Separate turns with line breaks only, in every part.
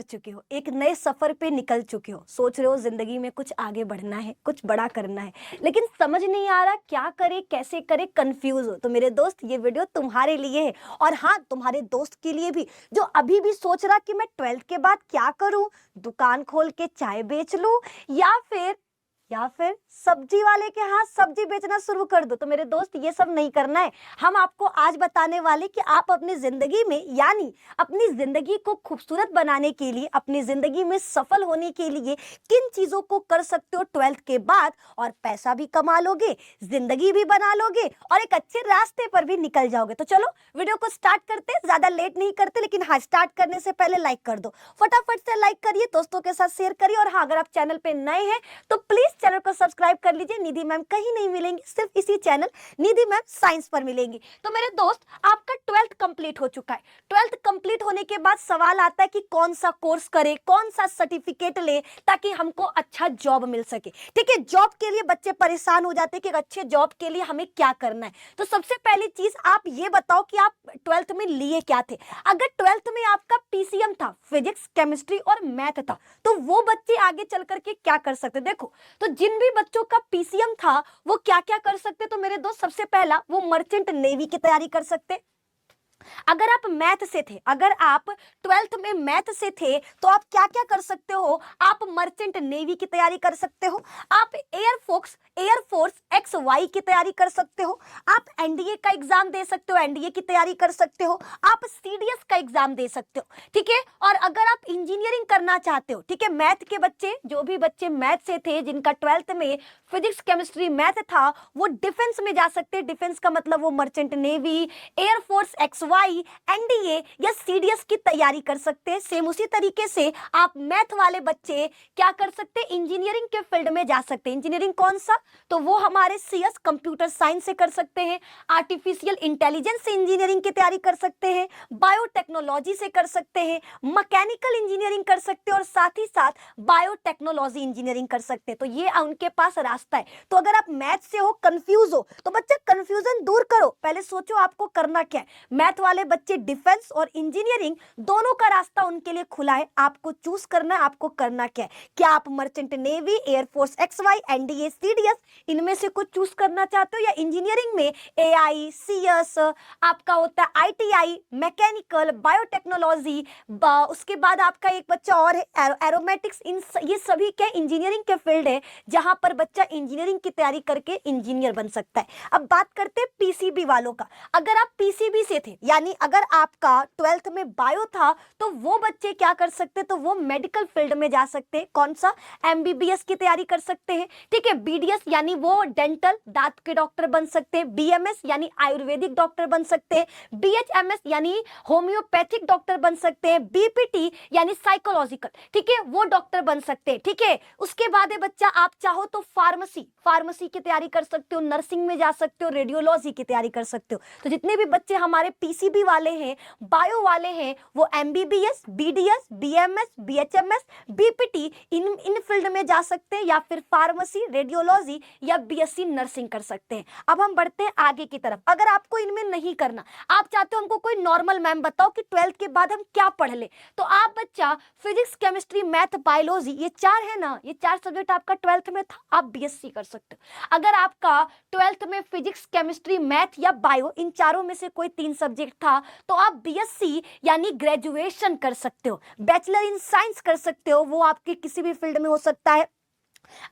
चुके हो, एक नए सफर पे निकल चुके हो, सोच रहे हो जिंदगी में कुछ आगे बढ़ना है, कुछ बड़ा करना है, लेकिन समझ नहीं आ रहा क्या करे, कैसे करे, कंफ्यूज हो, तो मेरे दोस्त ये वीडियो तुम्हारे लिए है। और हाँ, तुम्हारे दोस्त के लिए भी जो अभी भी सोच रहा कि मैं 12th के बाद क्या करूं, दुकान खोल के चाय बेच लूं या फिर सब्जी वाले के हाथ सब्जी बेचना शुरू कर दो। तो मेरे दोस्त ये सब नहीं करना है। हम आपको आज बताने वाले कि आप अपनी जिंदगी में यानी अपनी जिंदगी को खूबसूरत बनाने के लिए, अपनी जिंदगी में सफल होने के लिए किन चीजों को कर सकते हो 12th के बाद, और पैसा भी कमा लोगे, जिंदगी भी बना लोगे और एक अच्छे रास्ते पर भी निकल जाओगे। तो चलो वीडियो को स्टार्ट करते हैं, ज्यादा लेट नहीं करते, लेकिन हाँ, स्टार्ट करने से पहले लाइक कर दो, फटाफट से लाइक करिए, दोस्तों के साथ शेयर करिए। और हाँ, अगर आप चैनल पे नए हैं तो प्लीज चैनल को सब्सक्राइब कर लीजिए। निधि मैम कहीं नहीं मिलेंगी, सिर्फ इसी चैनल निधि मैम साइंस पर मिलेंगी। तो मेरे दोस्त, आपका 12th कंप्लीट हो चुका है। 12th कंप्लीट होने के बाद सवाल आता है कि कौन सा कोर्स करे, कौन सा सर्टिफिकेट ले ताकि हमको अच्छा जॉब मिल सके। ठीक है, जॉब के लिए बच्चे परेशान हो जाते हैं कि अच्छे जॉब के लिए हमें क्या करना है। तो सबसे पहली चीज आप ये बताओ कि आप 12th में लिए क्या थे। अगर 12th में आपका पीसीएम था, फिजिक्स, केमिस्ट्री और मैथ था, तो वो बच्चे आगे चल करके क्या कर सकते। देखो, तो जिन भी बच्चों का पीसीएम था वो क्या क्या कर सकते। तो मेरे दोस्त, सबसे पहला वो मर्चेंट नेवी की तैयारी कर सकते। अगर आप मैथ से थे, अगर आप 12th में मैथ से थे, तो आप क्या क्या कर सकते हो। आप मर्चेंट नेवी की तैयारी कर सकते हो, आप एयरफोर्स XY की तैयारी कर सकते हो, आप एनडीए का एग्जाम दे सकते हो, एनडीए की तैयारी कर सकते हो, आप सीडीएस का एग्जाम दे सकते हो। ठीक है, और अगर आप इंजीनियरिंग करना चाहते हो, ठीक है, मैथ के बच्चे, जो भी बच्चे मैथ से थे जिनका 12th में फिजिक्स, केमिस्ट्री, मैथ था, वो डिफेंस में जा सकते हैं। डिफेंस का मतलब वो merchant navy, air force XY, NDA या सीडीएस की तैयारी कर सकते हैं। सेम उसी तरीके से आप मैथ वाले बच्चे क्या कर सकते हैं, इंजीनियरिंग के फील्ड में जा सकते हैं। इंजीनियरिंग कौन सा, तो वो हमारे सीएस कंप्यूटर साइंस से कर सकते हैं, आर्टिफिशियल इंटेलिजेंस से इंजीनियरिंग की तैयारी कर सकते हैं, बायोटेक्नोलॉजी से कर सकते हैं, मैकेनिकल इंजीनियरिंग कर सकते हैं और साथ ही साथ बायोटेक्नोलॉजी इंजीनियरिंग कर सकते हैं। तो ये उनके पास रास्ता है। तो अगर आप मैथ से हो, कंफ्यूज हो, तो बच्चा कंफ्यूजन दूर करो, पहले सोचो आपको करना क्या है। मैथ वाले बच्चे डिफेंस और इंजीनियरिंग दोनों का रास्ता उनके लिए खुला है। आपको चूज करना है, आपको करना क्या है। क्या आप merchant navy, air force XY, NDA, CDS इनमें से कुछ चूज करना चाहते हो, या इंजीनियरिंग में एआई, सीएस, आपका होता है आईटीआई, मैकेनिकल, बायोटेक्नोलॉजी, उसके बाद आपका एक बच्चा और है एरोमेटिक्स। ये सभी क्या इंजीनियरिंग के फील्ड है जहां पर बच्चा इंजीनियरिंग की तैयारी करके इंजीनियर बन सकता है। अब बात करते हैं पीसीबी वालों का। अगर आप पीसीबी से थे, यानी अगर आपका 12th में बायो था, तो वो बच्चे क्या कर सकते, तो वो मेडिकल फील्ड में जा सकते हैं। कौन सा, एमबीबीएस की तैयारी कर सकते हैं। ठीक है, बीडीएस यानी वो डेंटल, दांत के डॉक्टर बन सकते हैं, बीएमएस यानी आयुर्वेदिक डॉक्टर बन सकते हैं, बीएचएमएस यानी होम्योपैथिक डॉक्टर बन सकते हैं, बीपीटी यानी साइकोलॉजिकल, ठीक है, वो डॉक्टर बन सकते हैं। ठीक है, उसके बाद है बच्चा, आप चाहो तो फार्मेसी की तैयारी कर सकते हो, नर्सिंग में जा सकते हो, रेडियोलॉजी की तैयारी कर सकते हो। तो जितने भी बच्चे हमारे पीसीबी वाले हैं, बायो वाले हैं, वो MBBS, BDS, BMS, BHMS, BPT इन फील्ड में जा सकते हैं, या फिर फार्मेसी, रेडियोलॉजी या बीएससी नर्सिंग कर सकते हैं। अब हम बढ़ते हैं आगे की तरफ। अगर आपको इनमें नहीं करना, आप चाहते हो हमको कोई नॉर्मल मैम बताओ कि 12th के बाद हम क्या पढ़ ले, तो आप बच्चा फिजिक्स, केमिस्ट्री, मैथ, बायोलॉजी, ये 4 है ना, ये 4 सब्जेक्ट आपका 12th में था, आप बीएससी कर सकते हो। अगर आपका 12th में फिजिक्स, केमिस्ट्री, मैथ या बायो, इन चारों में से कोई 3 सब्जेक्ट था, तो आप बीएससी यानी ग्रेजुएशन कर सकते हो, बैचलर इन साइंस कर सकते हो। वो आपके किसी भी फील्ड में हो सकता है,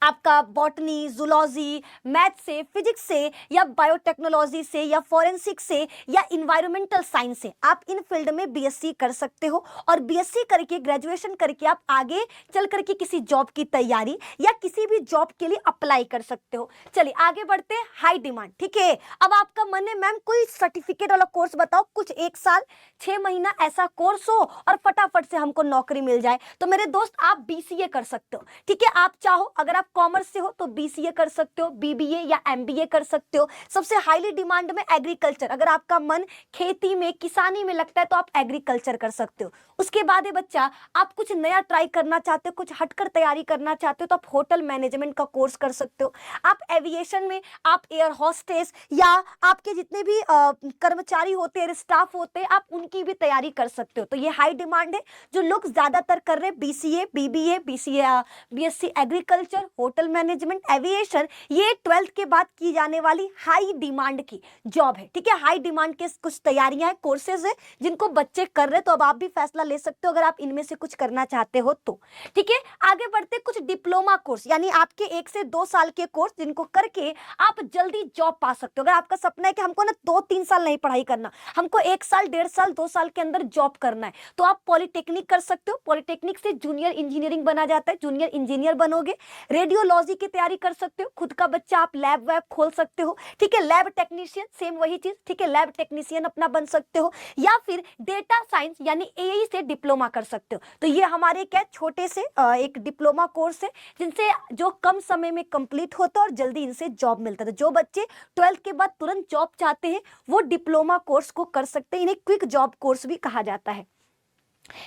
आपका बॉटनी, जूलॉजी, मैथ से, फिजिक्स से या बायोटेक्नोलॉजी से या फॉरेंसिक से या इन्वायरमेंटल साइंस से, आप इन फील्ड में बीएससी कर सकते हो। और बीएससी करके, ग्रेजुएशन करके आप आगे चल करके किसी जॉब की तैयारी या किसी भी जॉब के लिए अप्लाई कर सकते हो। चलिए आगे बढ़ते हैं, हाई डिमांड। ठीक है, अब आपका मन है मैम कोई सर्टिफिकेट वाला कोर्स बताओ, कुछ 1 साल 6 महीना ऐसा कोर्स हो और फटाफट से हमको नौकरी मिल जाए। तो मेरे दोस्त, आप बीसीए कर सकते हो। ठीक है, आप चाहो अगर आप कॉमर्स से हो तो बीसीए कर सकते हो, बीबीए या एमबीए कर सकते हो। सबसे हाईली डिमांड में एग्रीकल्चर, अगर आपका मन खेती में किसानी में लगता है तो आप एग्रीकल्चर कर सकते हो। उसके बाद है बच्चा, आप कुछ नया ट्राई करना चाहते हो, कुछ हटकर तैयारी करना चाहते हो तो आप होटल मैनेजमेंट का कोर्स कर सकते हो। आप एविएशन में आप एयर होस्टेस या आपके जितने भी कर्मचारी होते हैं, स्टाफ होते हैं, आप उनकी भी तैयारी कर सकते हो। तो ये हाई डिमांड है जो लोग ज्यादातर कर रहे हैं, BCA, BBA, BCA, BSc agriculture, hotel management, aviation, ये 12th के बाद की जाने वाली हाई डिमांड की जॉब है। ठीक है, हाई डिमांड के कुछ तैयारियां हैं, कोर्सेज है जिनको बच्चे कर रहे हैं। तो अब आप भी फैसला ले सकते हो अगर आप इनमें से कुछ करना चाहते हो तो। ठीक है, आगे बढ़ते कुछ डिप्लोमा कोर्स, यानी आपके 1 से 2 साल के कोर्स जिनको करके आप जल्दी जॉब पा सकते हो। अगर आपका सपना है कि हमको ना 2-3 साल नहीं पढ़ाई करना, हमको 1 साल, 1.5 साल, 2 साल के अंदर जॉब करना है, तो आप पॉलिटेक्निक कर सकते हो। पॉलिटेक्निक से जूनियर इंजीनियरिंग बना जाता है, जूनियर इंजीनियर बनोगे। रेडियोलॉजी की तैयारी कर सकते हो, खुद का बच्चा आप लैब वैब खोल सकते हो। ठीक है, लैब टेक्नीशियन, सेम वही चीज। ठीक है, लैब टेक्नीशियन अपना बन सकते हो, या फिर डेटा साइंस यानी एआई से डिप्लोमा कर सकते हो। तो ये हमारे क्या छोटे से एक डिप्लोमा कोर्स है जिनसे जो कम समय में कंप्लीट होता है और जल्दी इनसे जॉब मिलता है। तो जो बच्चे 12th के बाद तुरंत जॉब चाहते हैं वो डिप्लोमा कोर्स को कर सकते हैं, इन्हें क्विक जॉब कोर्स भी कहा जाता है।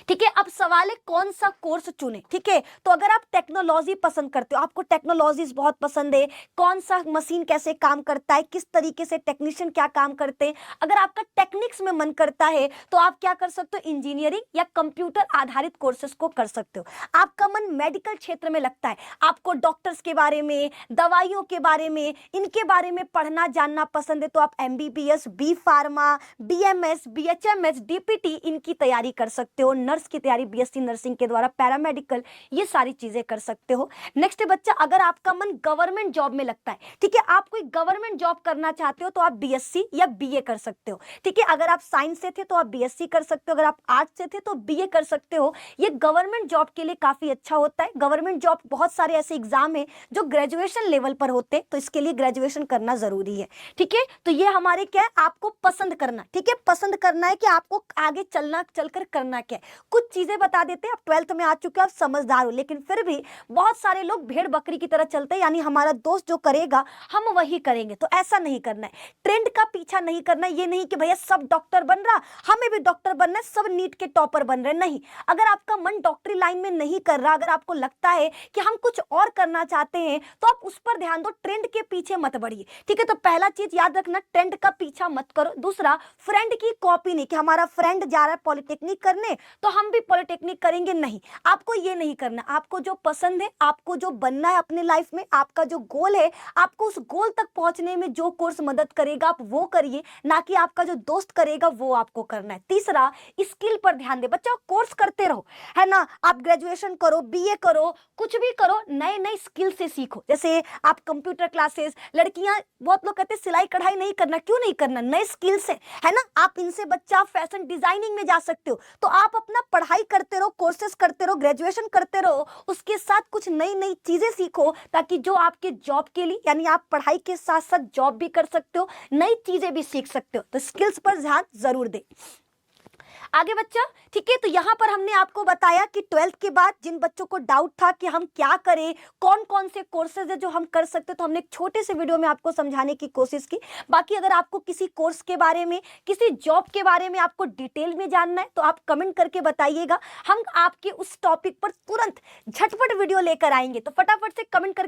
ठीक है, अब सवाल है कौन सा कोर्स चुने। ठीक है, तो अगर आप टेक्नोलॉजी पसंद करते हो, आपको टेक्नोलॉजीज बहुत पसंद है, कौन सा मशीन कैसे काम करता है, किस तरीके से टेक्नीशियन क्या काम करते हैं, अगर आपका टेक्निक्स में मन करता है तो आप क्या कर सकते हो, इंजीनियरिंग या कंप्यूटर आधारित कोर्सेज को कर सकते हो। आपका मन मेडिकल क्षेत्र में लगता है, आपको डॉक्टर्स के बारे में, दवाइयों के बारे में, इनके बारे में पढ़ना जानना पसंद है तो आप MBBS, B pharma, BMS, BHMS, DPT इनकी तैयारी कर सकते हो। नर्स की तैयारी बीएससी नर्सिंग के द्वारा, पैरामेडिकल, ये सारी चीजें कर सकते हो। नेक्स्ट बच्चा, अगर आपका मन गवर्नमेंट जॉब में लगता है, ठीक है, आप कोई गवर्नमेंट जॉब करना चाहते हो तो आप बीएससी या बीए कर सकते हो। ठीक है, अगर आप साइंस से थे तो आप बीएससी कर सकते हो, अगर आप आर्ट्स से थे तो बीए कर सकते हो। ये गवर्नमेंट जॉब के लिए काफी अच्छा होता है। गवर्नमेंट जॉब बहुत सारे ऐसे एग्जाम है जो ग्रेजुएशन लेवल पर होते हैं, तो इसके लिए ग्रेजुएशन करना जरूरी है। ठीक है, तो ये हमारे क्या है, आपको पसंद करना। ठीक है, पसंद करना है कि आपको आगे चलना, चलकर करना क्या है। कुछ चीजें बता देते हैं, आप 12th में आ चुके हो, आप समझदार हो, लेकिन फिर भी बहुत सारे लोग भेड़ बकरी की तरह चलते हैं, यानी हमारा दोस्त जो करेगा हम वही करेंगे। तो ऐसा नहीं करना है, ट्रेंड का पीछा नहीं करना है। ये नहीं कि भैया सब डॉक्टर बन रहा, हमें भी डॉक्टर बनना है, सब नीट के टॉपर बन रहे, नहीं। अगर आपका मन डॉक्टरी लाइन में नहीं कर रहा, अगर आपको लगता है कि हम कुछ और करना चाहते हैं तो आप उस पर ध्यान दो, ट्रेंड के पीछे मत बढ़िए। ठीक है, तो पहला चीज याद रखना, ट्रेंड का पीछा मत करो। दूसरा, फ्रेंड की कॉपी नहीं, कि हमारा फ्रेंड जा रहा है पॉलिटेक्निक करने तो हम भी पॉलिटेक्निक करेंगे, नहीं। आपको ये नहीं करना, आपको जो पसंद है, आपको जो बनना है अपनी लाइफ में, आपका जो गोल है, आपको उस गोल तक पहुंचने में जो कोर्स मदद करेगा आप वो करिए, ना कि आपका जो दोस्त करेगा वो आपको करना है। तीसरा, स्किल पर ध्यान दे। बच्चा कोर्स करते रहो, है ना, आप ग्रेजुएशन करो, बीए करो, कुछ भी करो, नए नए स्किल से सीखो। जैसे आप कंप्यूटर क्लासेस, लड़कियां बहुत लोग कहते हैं सिलाई कढ़ाई नहीं करना, क्यों नहीं करना, नए स्किल से, है ना, आप इनसे बच्चा फैशन डिजाइनिंग में जा सकते हो। तो आप अपना पढ़ाई करते रहो, कोर्सेज करते रहो, ग्रेजुएशन करते रहो, उसके साथ कुछ नई नई चीजें सीखो, ताकि जो आपके जॉब के लिए, यानी आप पढ़ाई के साथ साथ जॉब भी कर सकते हो, नई चीजें भी सीख सकते हो। तो स्किल्स पर ध्यान जरूर दे। आगे बच्चा, ठीक है, तो यहाँ पर हमने आपको बताया कि 12th के बाद जिन बच्चों को डाउट था कि हम क्या करें, कौन कौन से कोर्सेज है जो हम कर सकते, तो हमने एक छोटे से वीडियो में आपको समझाने की कोशिश की। बाकी अगर आपको किसी कोर्स के बारे में, किसी जॉब के बारे में आपको डिटेल में जानना है तो आप कमेंट करके बताइएगा, हम आपके उस टॉपिक पर तुरंत झटपट वीडियो लेकर आएंगे। तो फटाफट से कमेंट करके